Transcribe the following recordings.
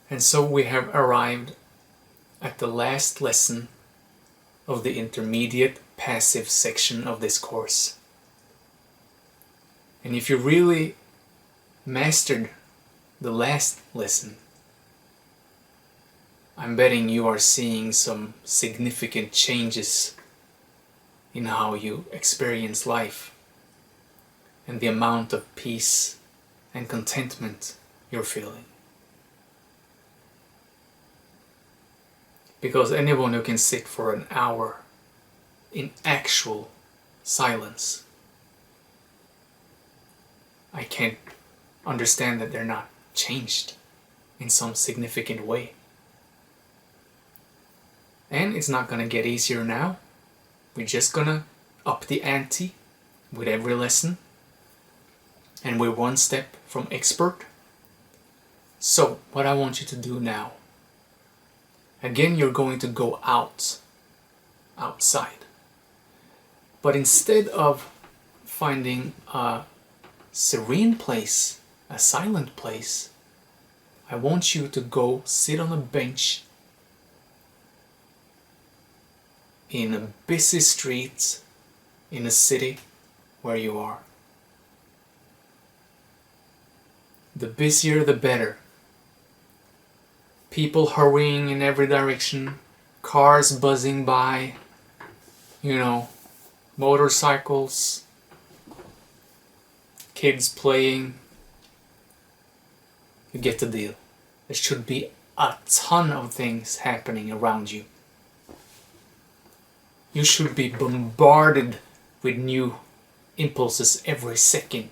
And so we have arrived at the last lesson of the intermediate passive section of this course. And if you really mastered the last lesson, I'm betting you are seeing some significant changes in how you experience life and the amount of peace and contentment you're feeling. Because anyone who can sit for an hour in actual silence, I can't understand that they're not changed in some significant way. And it's not gonna get easier now. We're just gonna up the ante with every lesson. And we're one step from expert. So, what I want you to do now, again, you're going to go outside. But instead of finding a serene place, a silent place, I want you to go sit on a bench in a busy street in a city where you are. The busier the better. People hurrying in every direction, cars buzzing by, motorcycles, kids playing. You get the deal. There should be a ton of things happening around you. You should be bombarded with new impulses every second.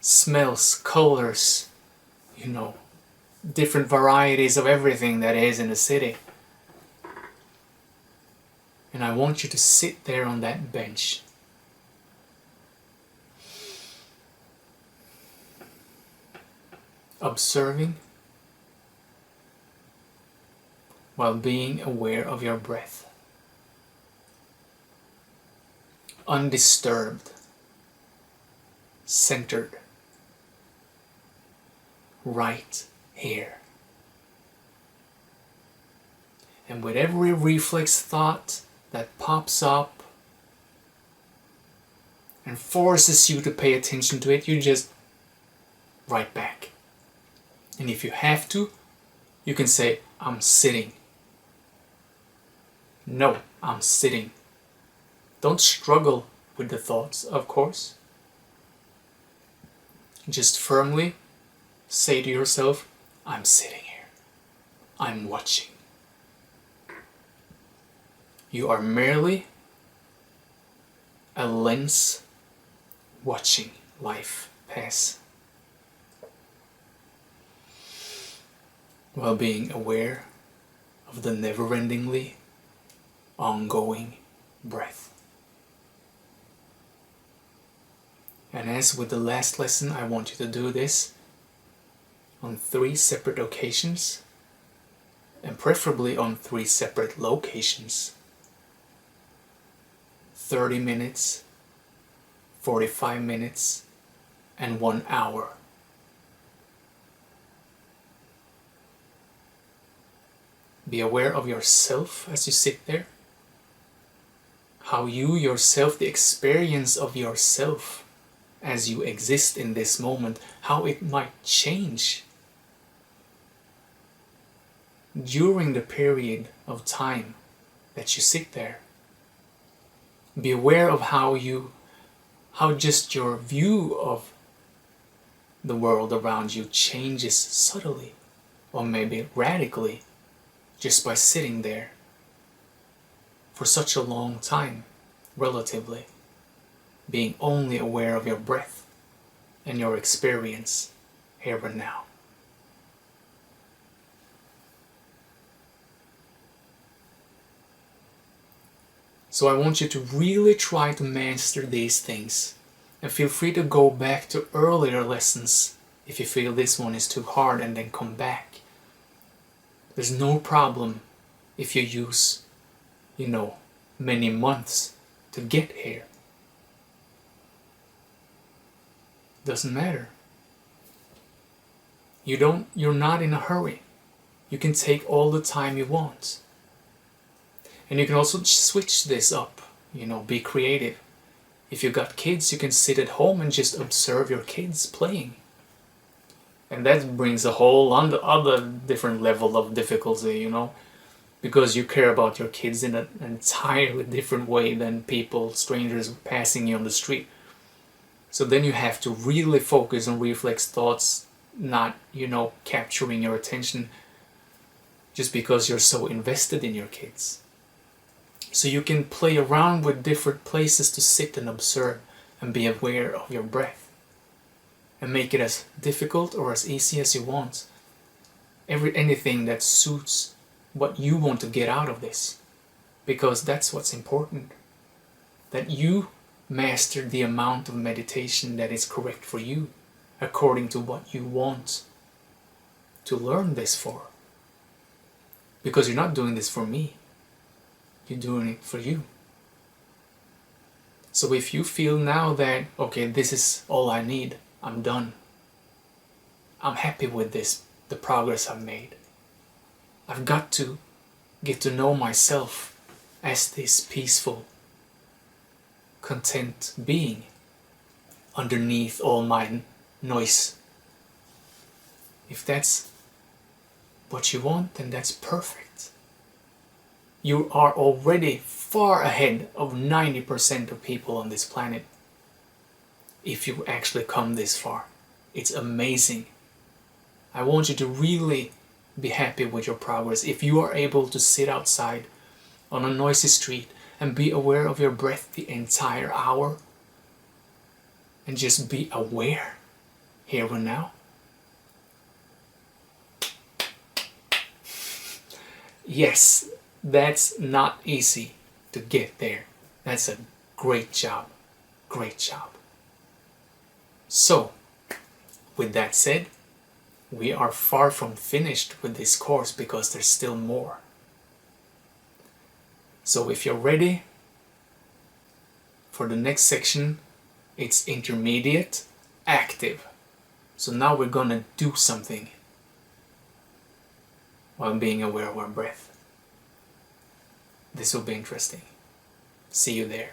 Smells, colors, different varieties of everything that is in the city. And I want you to sit there on that bench. Observing while being aware of your breath. Undisturbed, centered, right here. And with every reflex thought that pops up and forces you to pay attention to it, you just write back. And if you have to, you can say, I'm sitting. No, I'm sitting. Don't struggle with the thoughts, of course. Just firmly say to yourself, I'm sitting here. I'm watching. You are merely a lens watching life pass, while being aware of the never-endingly ongoing breath. And as with the last lesson, I want you to do this on 3 separate occasions, and preferably on 3 separate locations. 30 minutes, 45 minutes, and 1 hour. Be aware of yourself as you sit there. How you yourself, the experience of yourself as you exist in this moment, how it might change during the period of time that you sit there. Be aware of how just your view of the world around you changes subtly, or maybe radically, just by sitting there for such a long time, relatively, being only aware of your breath and your experience here and now. So I want you to really try to master these things, and feel free to go back to earlier lessons if you feel this one is too hard, and then come back. There's no problem if you use, many months to get here. Doesn't matter. You're not in a hurry. You can take all the time you want. And you can also switch this up, be creative. If you got kids, you can sit at home and just observe your kids playing. And that brings a whole other different level of difficulty, because you care about your kids in an entirely different way than people, strangers passing you on the street. So then you have to really focus on reflex thoughts, not, capturing your attention just because you're so invested in your kids. So you can play around with different places to sit and observe and be aware of your breath. And make it as difficult or as easy as you want. Anything that suits what you want to get out of this. Because that's what's important. That you master the amount of meditation that is correct for you, according to what you want to learn this for. Because you're not doing this for me. You're doing it for you. So if you feel now that, okay, this is all I need, I'm done. I'm happy with this, the progress I've made. I've got to get to know myself as this peaceful, content being underneath all my noise. If that's what you want, then that's perfect. You are already far ahead of 90% of people on this planet. If you actually come this far, it's amazing. I want you to really be happy with your progress. If you are able to sit outside on a noisy street and be aware of your breath the entire hour, and just be aware here and now. Yes, that's not easy to get there. That's a great job. Great job. So, with that said, we are far from finished with this course because there's still more. So if you're ready for the next section, it's intermediate, active. So now we're gonna do something while being aware of our breath. This will be interesting. See you there.